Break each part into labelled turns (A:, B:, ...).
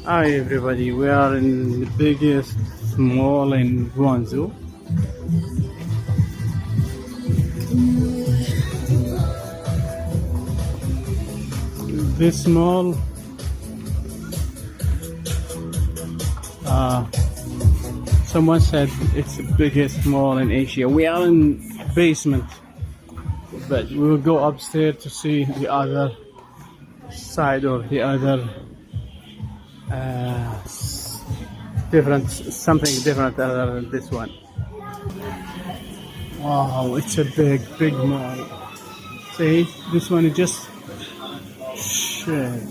A: Hi everybody, we are in the biggest mall in Guangzhou. This mall, uh, someone said it's the biggest mall in Asia. We are in basement, but we will go upstairs to see the other side or the other uh, something different other than this one. Wow, it's a big mall. See, this one is just shit.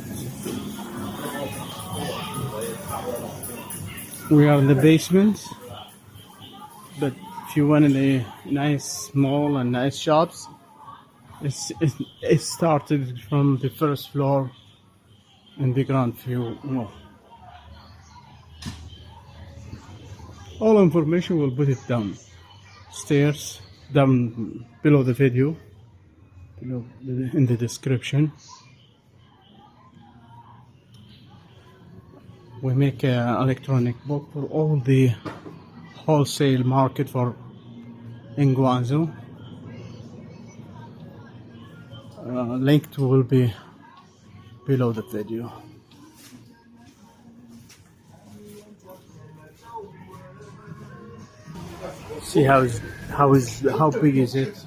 A: We are in the basement, but if you want a nice mall and nice shops, it started from the first floor in the ground floor. Well, all information will put it down stairs down below the video, below in the description. We make an electronic book for all the wholesale market for in Guangzhou. Link to will be below the video. See how big is it?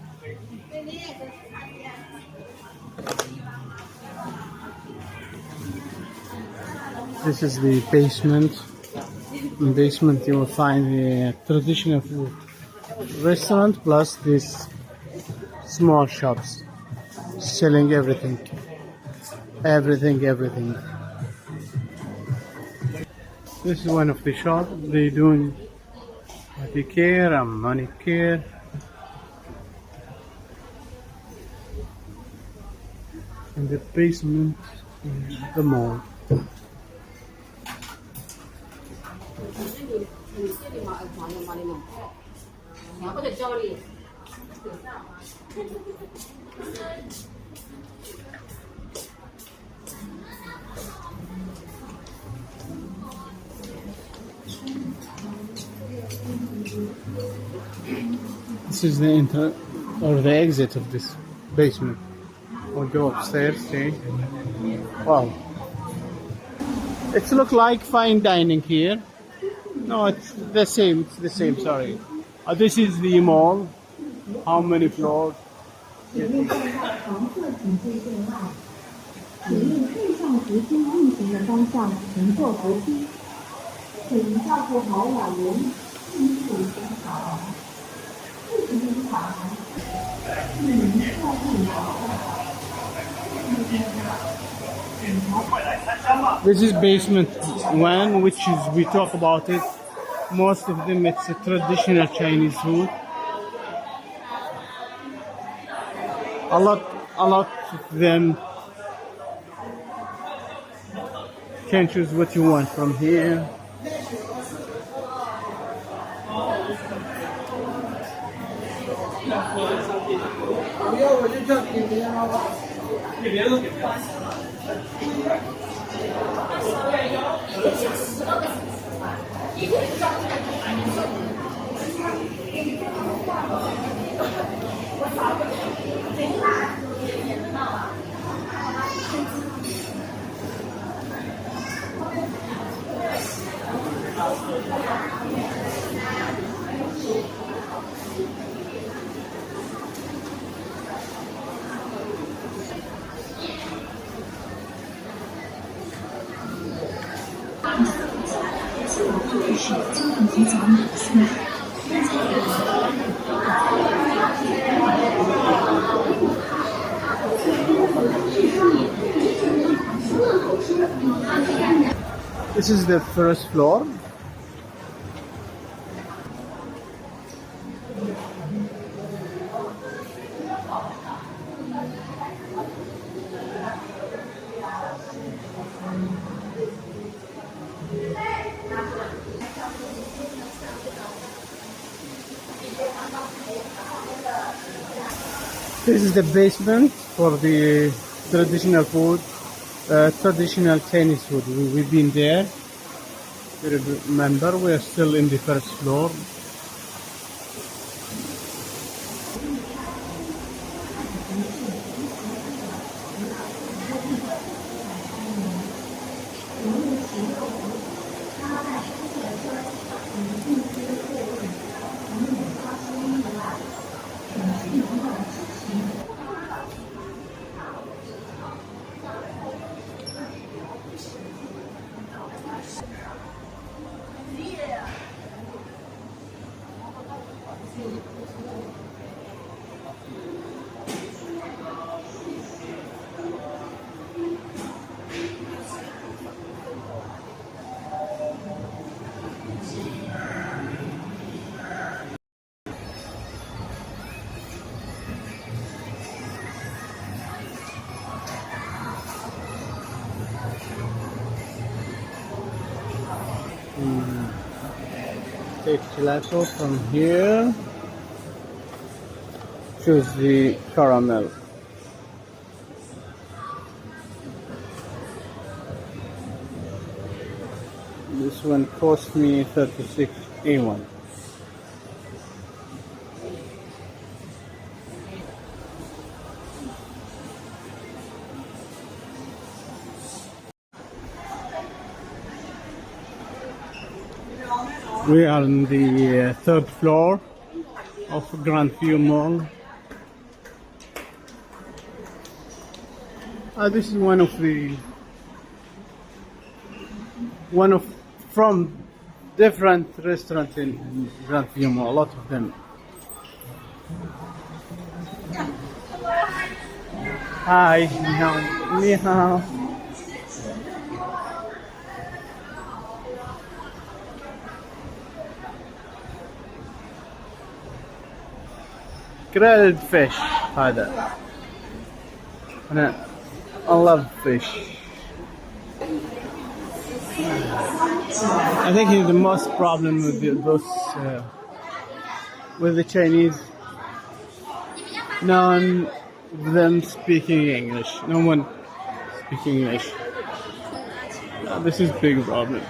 A: This is the basement. In the basement you will find the traditional food restaurant plus these small shops selling everything. This is one of the shops. They doing body care and money care. In the basement is the mall. This is the enter or the exit of this basement. We'll go upstairs, see. Wow. It looks like fine dining here. No, it's the same, sorry. This is the mall. How many floors? This is basement one, which is, we talk about it. Most of them, it's a traditional Chinese food. A lot of them can choose what you want from here. This is the first floor. This is the basement for the traditional food. Traditional Chinese food. We've been there. You remember, we are still in the first floor. Take gelato from here. Choose the caramel. This one cost me 36A1. We are on the third floor of Grandview Mall. This is one from different restaurants in Grandview Mall. A lot of them. Hi, ni hao, ni hao. Grilled fish هذا. I love fish. I think the most problem with with the Chinese, none of them speaking English. No one speaking English. This is a big problem.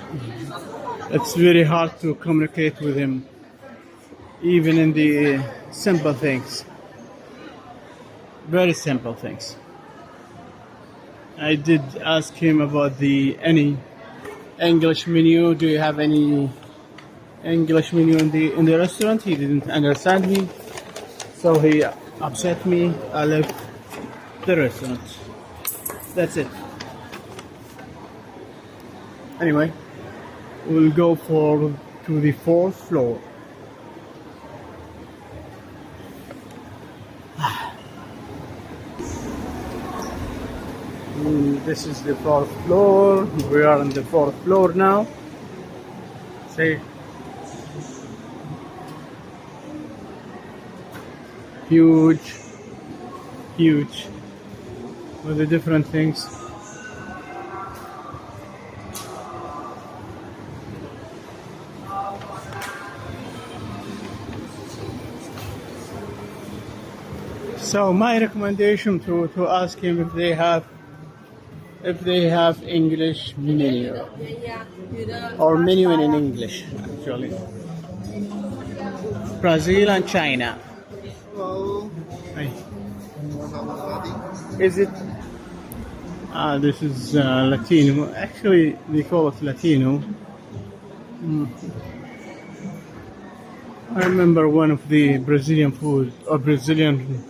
A: It's very hard to communicate with him, even in the simple things. Very simple things. I did ask him about any English menu. Do you have any English menu in the restaurant? He didn't understand me, so he upset me. I left the restaurant. That's it. Anyway, we'll go to the fourth floor. This is the fourth floor. We are on the fourth floor now. See, huge with the different things. So my recommendation to ask him if they have English menu or menu in English, actually. Brazil and China.
B: Hello.
A: Hi.
B: Is it?
A: This is Latino. Actually, they call it Latino. I remember one of the Brazilian food or Brazilian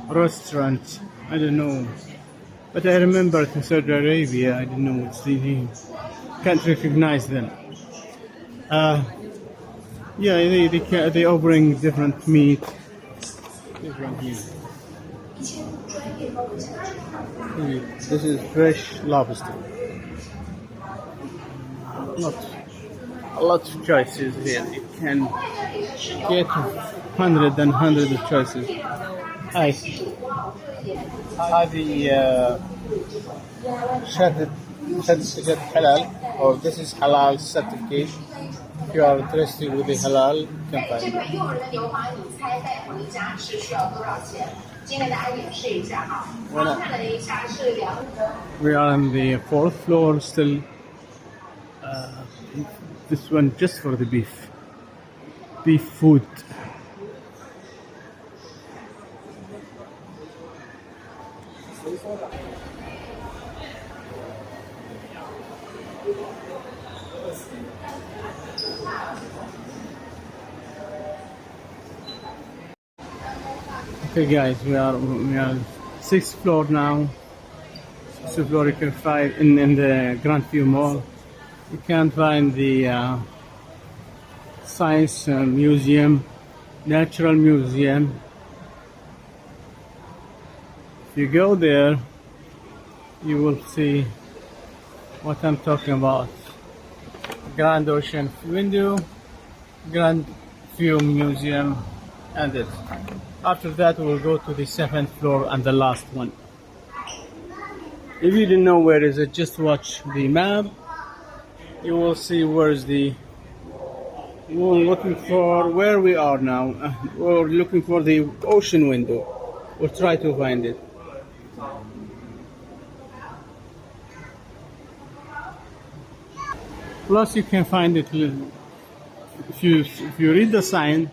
A: restaurants. I don't know. But I remember it in Saudi Arabia. I don't know what's the name. Can't recognize them. Yeah, they offering different meat. This is fresh lobster. A lot of choices here. You can get hundreds of choices. Hi. هذه شهادة halal, or this is halal certificate. If you are interested with the halal, you can find it.
B: 家是需要多少钱？今天大家演示一下哈。刚看了一下是
A: We are on the fourth floor still. This one just for the beef food. Okay guys, we are sixth floor now. Sixth floor you can find in the Grand View Mall. You can find the Science Museum, Natural Museum. If you go there, you will see what I'm talking about. Grand Ocean Window, Grand View Museum, and it. After that, we'll go to the 7th floor and the last one. If you didn't know where is it, just watch the map. You will see where's the. We're looking for where we are now. We're looking for the ocean window. We'll try to find it. Plus, you can find it if you read the sign.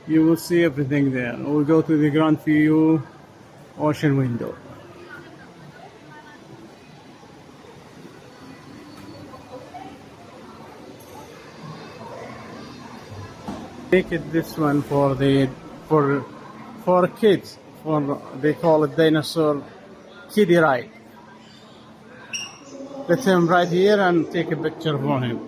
A: You will see everything there. We'll go to the Grand View ocean window. Make it this one for kids. They call it dinosaur kiddie ride. Let him right here and take a picture for him.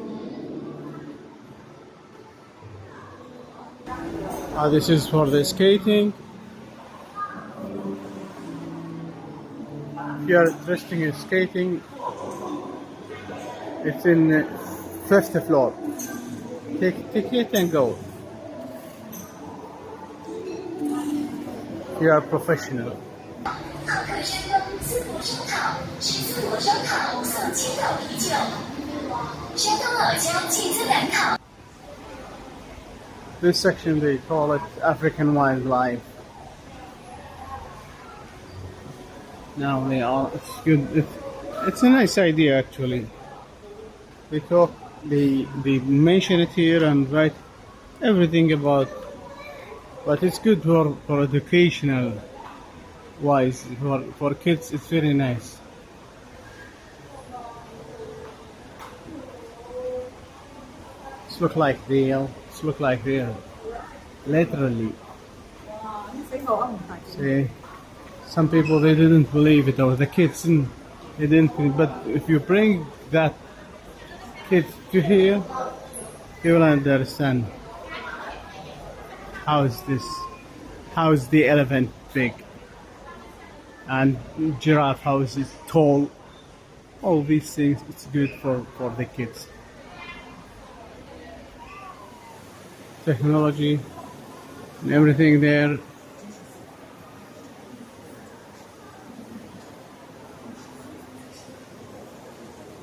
A: This is for the skating. If you are interested in skating, it's in 5th floor. Take ticket and go. If you are professional. This section they call it African wildlife. Now they are. It's good. It's a nice idea actually. They talk. They mention it here and write everything about. But it's good for educational wise. For kids, it's very nice. It's look like real. It's look like real. Literally. See, some people they didn't believe it, or the kids they didn't. But if you bring that kid to here, they will understand. How is this? How is the elephant big? And giraffe, how is it tall? All these things, it's good for the kids. Technology and everything there.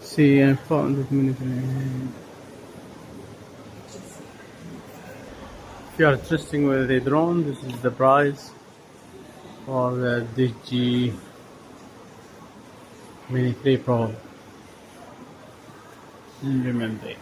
A: See, I found it minute. If you are interested with the drone, this is the price for the Digi Mini 3 Pro in Remember.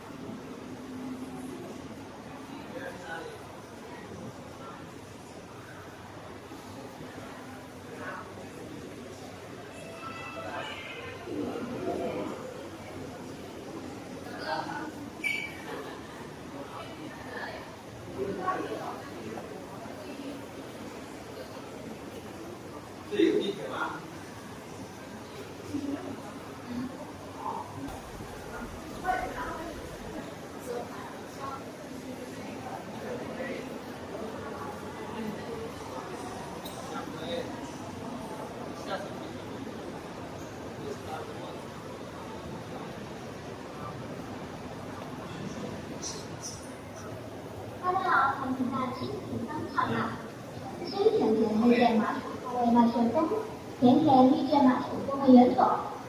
C: 甜甜绿箭马手工的原种，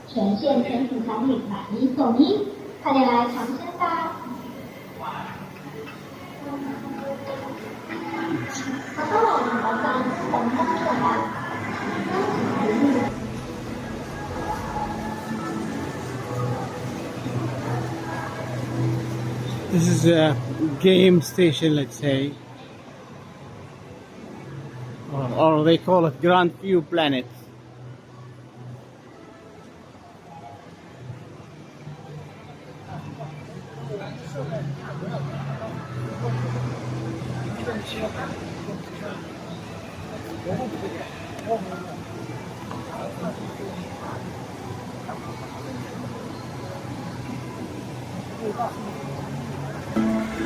C: 全线天府产品买一送一，快点来尝鲜吧！好的，本方向来。
A: This is a game station, let's say, or they call it Grand View Planet.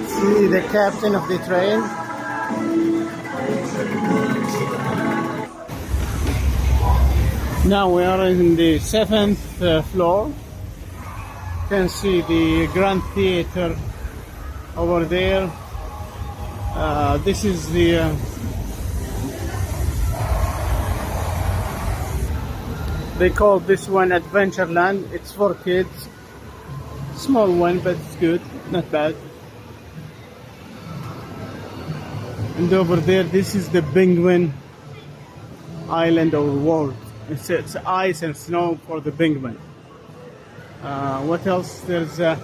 A: See the captain of the train. Now we are in the 7th floor. You can see the Grand Theater over there. This is the they call this one Adventureland. It's for kids. Small one, but it's good, not bad. And over there, this is the Penguin Island or world. It's ice and snow for the penguin. What else? There's a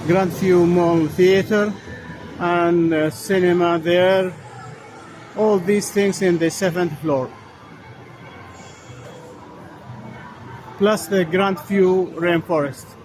A: Grand View Mall Theater and a cinema there. All these things in the 7th floor. Plus the Grand View Rainforest.